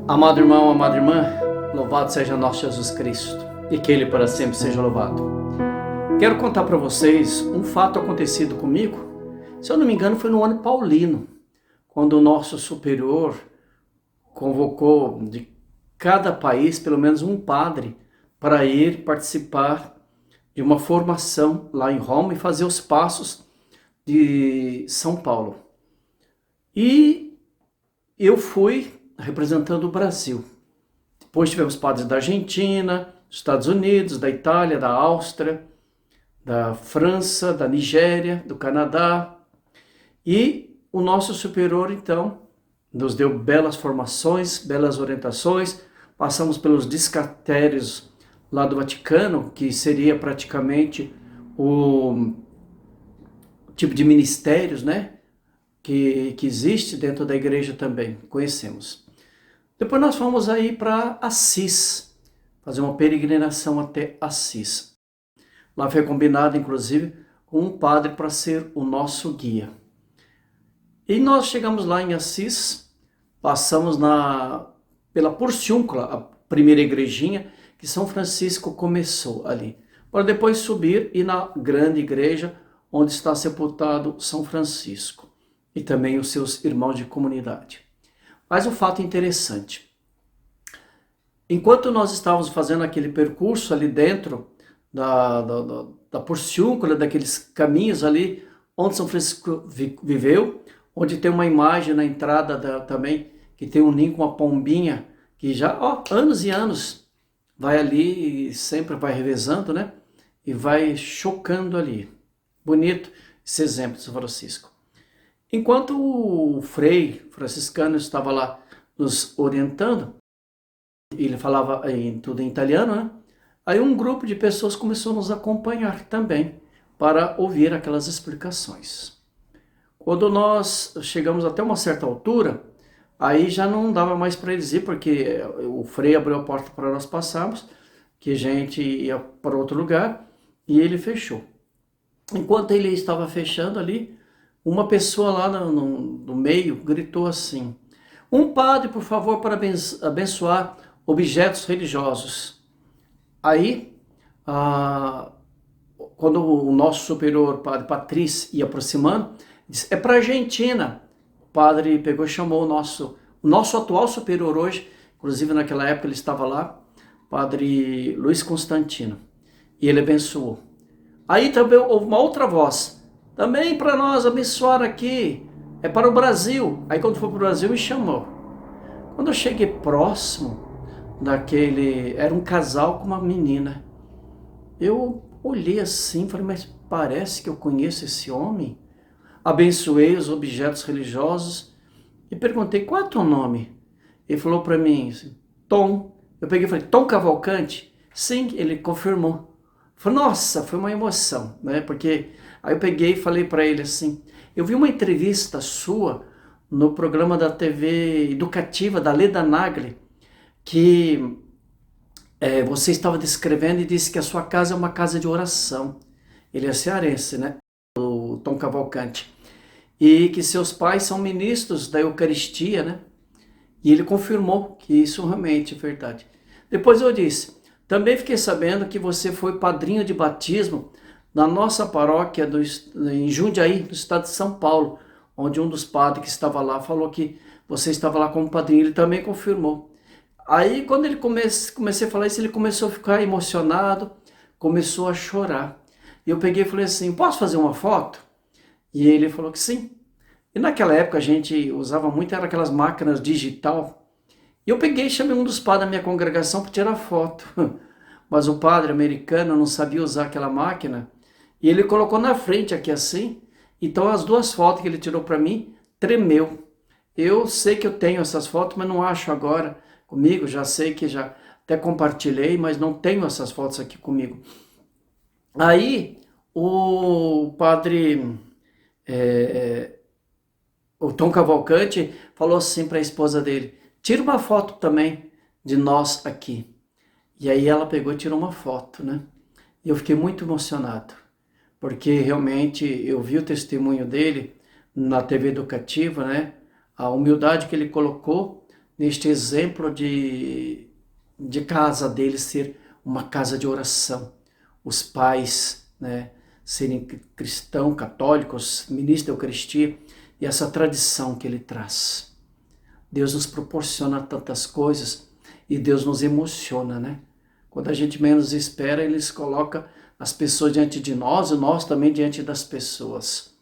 Amado irmão, amada irmã, louvado seja nosso Jesus Cristo e que Ele para sempre seja louvado. Quero contar para vocês um fato acontecido comigo, se eu não me engano foi no ano paulino, quando o nosso superior convocou de cada país pelo menos um padre para ir participar de uma formação lá em Roma e fazer os passos de São Paulo. E eu fui representando o Brasil. Depois tivemos padres da Argentina, dos Estados Unidos, da Itália, da Áustria, da França, da Nigéria, do Canadá. E o nosso superior, então, nos deu belas formações, belas orientações. Passamos pelos descatérios lá do Vaticano, que seria praticamente o tipo de ministérios, né, que existe dentro da igreja também, conhecemos. Depois nós fomos aí para Assis, fazer uma peregrinação até Assis. Lá foi combinado, inclusive, com um padre para ser o nosso guia. E nós chegamos lá em Assis, passamos pela Porciúncula, a primeira igrejinha que São Francisco começou ali, para depois subir e na grande igreja onde está sepultado São Francisco e também os seus irmãos de comunidade. Mas um fato interessante, enquanto nós estávamos fazendo aquele percurso ali dentro da Porciúncula, daqueles caminhos ali onde São Francisco viveu, onde tem uma imagem na entrada também, que tem um ninho com uma pombinha, que já anos e anos vai ali e sempre vai revezando, né? E vai chocando ali. Bonito esse exemplo de São Francisco. Enquanto o frei franciscano estava lá nos orientando, ele falava tudo em italiano, né? Aí um grupo de pessoas começou a nos acompanhar também para ouvir aquelas explicações. Quando nós chegamos até uma certa altura, aí já não dava mais para eles ir, porque o frei abriu a porta para nós passarmos, que a gente ia para outro lugar, e ele fechou. Enquanto ele estava fechando ali, uma pessoa lá no meio gritou assim: um padre, por favor, para abençoar objetos religiosos. Aí, quando o nosso superior, padre Patrício, ia aproximando, disse: é para a Argentina. O padre pegou e chamou o nosso atual superior hoje, inclusive naquela época ele estava lá, padre Luiz Constantino, e ele abençoou. Aí também houve uma outra voz: também para nós abençoar aqui, é para o Brasil. Aí quando foi para o Brasil me chamou. Quando eu cheguei próximo era um casal com uma menina. Eu olhei assim, falei: mas parece que eu conheço esse homem. Abençoei os objetos religiosos e perguntei: qual é o teu nome? Ele falou para mim assim: Tom. Eu peguei e falei: Tom Cavalcante? Sim, ele confirmou. Falei: nossa, foi uma emoção, né? Porque aí eu peguei e falei para ele assim: eu vi uma entrevista sua no programa da TV educativa da Leda Nagli, que você estava descrevendo e disse que a sua casa é uma casa de oração. Ele é cearense, né? O Tom Cavalcante. E que seus pais são ministros da Eucaristia, né? E ele confirmou que isso realmente é verdade. Depois eu disse: também fiquei sabendo que você foi padrinho de batismo na nossa paróquia em Jundiaí, no estado de São Paulo, onde um dos padres que estava lá falou que você estava lá como padrinho. Ele também confirmou. Aí quando ele comecei a falar isso, ele começou a ficar emocionado, começou a chorar. E eu peguei e falei assim: posso fazer uma foto? E ele falou que sim. E naquela época a gente usava muito, era aquelas máquinas digital. E eu peguei e chamei um dos padres da minha congregação para tirar foto. Mas o padre americano não sabia usar aquela máquina. E ele colocou na frente aqui assim. Então as duas fotos que ele tirou para mim, tremeu. Eu sei que eu tenho essas fotos, mas não acho agora comigo. Já sei que já até compartilhei, mas não tenho essas fotos aqui comigo. Aí o padre... o Tom Cavalcante falou assim para a esposa dele: tira uma foto também de nós aqui. E aí ela pegou e tirou uma foto, né? E eu fiquei muito emocionado, porque realmente eu vi o testemunho dele na TV educativa, né? A humildade que ele colocou neste exemplo de casa deles ser uma casa de oração. Os pais, né, serem cristãos, católicos, ministros da Eucaristia, e essa tradição que ele traz. Deus nos proporciona tantas coisas e Deus nos emociona, né? Quando a gente menos espera, Ele coloca as pessoas diante de nós e nós também diante das pessoas.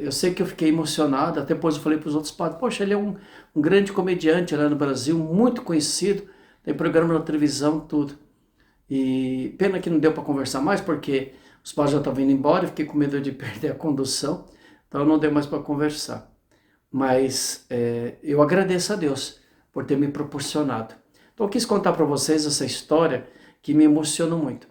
Eu sei que eu fiquei emocionado, até depois eu falei para os outros padres, poxa, ele é um grande comediante lá no Brasil, muito conhecido, tem programa na televisão, tudo. E pena que não deu para conversar mais, porque os padres já estavam indo embora, eu fiquei com medo de perder a condução, então não deu mais para conversar. Mas eu agradeço a Deus por ter me proporcionado. Então eu quis contar para vocês essa história que me emocionou muito.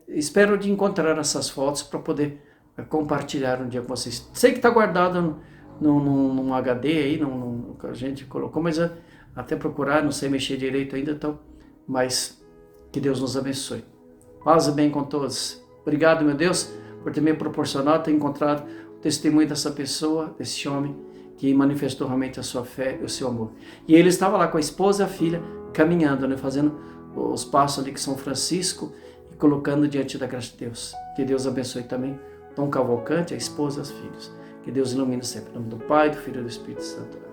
Espero de encontrar essas fotos para poder compartilhar um dia com vocês. Sei que está guardado num HD aí, que a gente colocou, mas até procurar, não sei mexer direito ainda, então, mas que Deus nos abençoe. Paz e bem com todos. Obrigado, meu Deus, por ter me proporcionado, ter encontrado o testemunho dessa pessoa, desse homem, que manifestou realmente a sua fé e o seu amor. E ele estava lá com a esposa e a filha, caminhando, né, fazendo os passos ali que São Francisco e colocando diante da graça de Deus. Que Deus abençoe também Dom Cavalcante, a esposa e os filhos. Que Deus ilumine sempre. Em nome do Pai, do Filho e do Espírito Santo.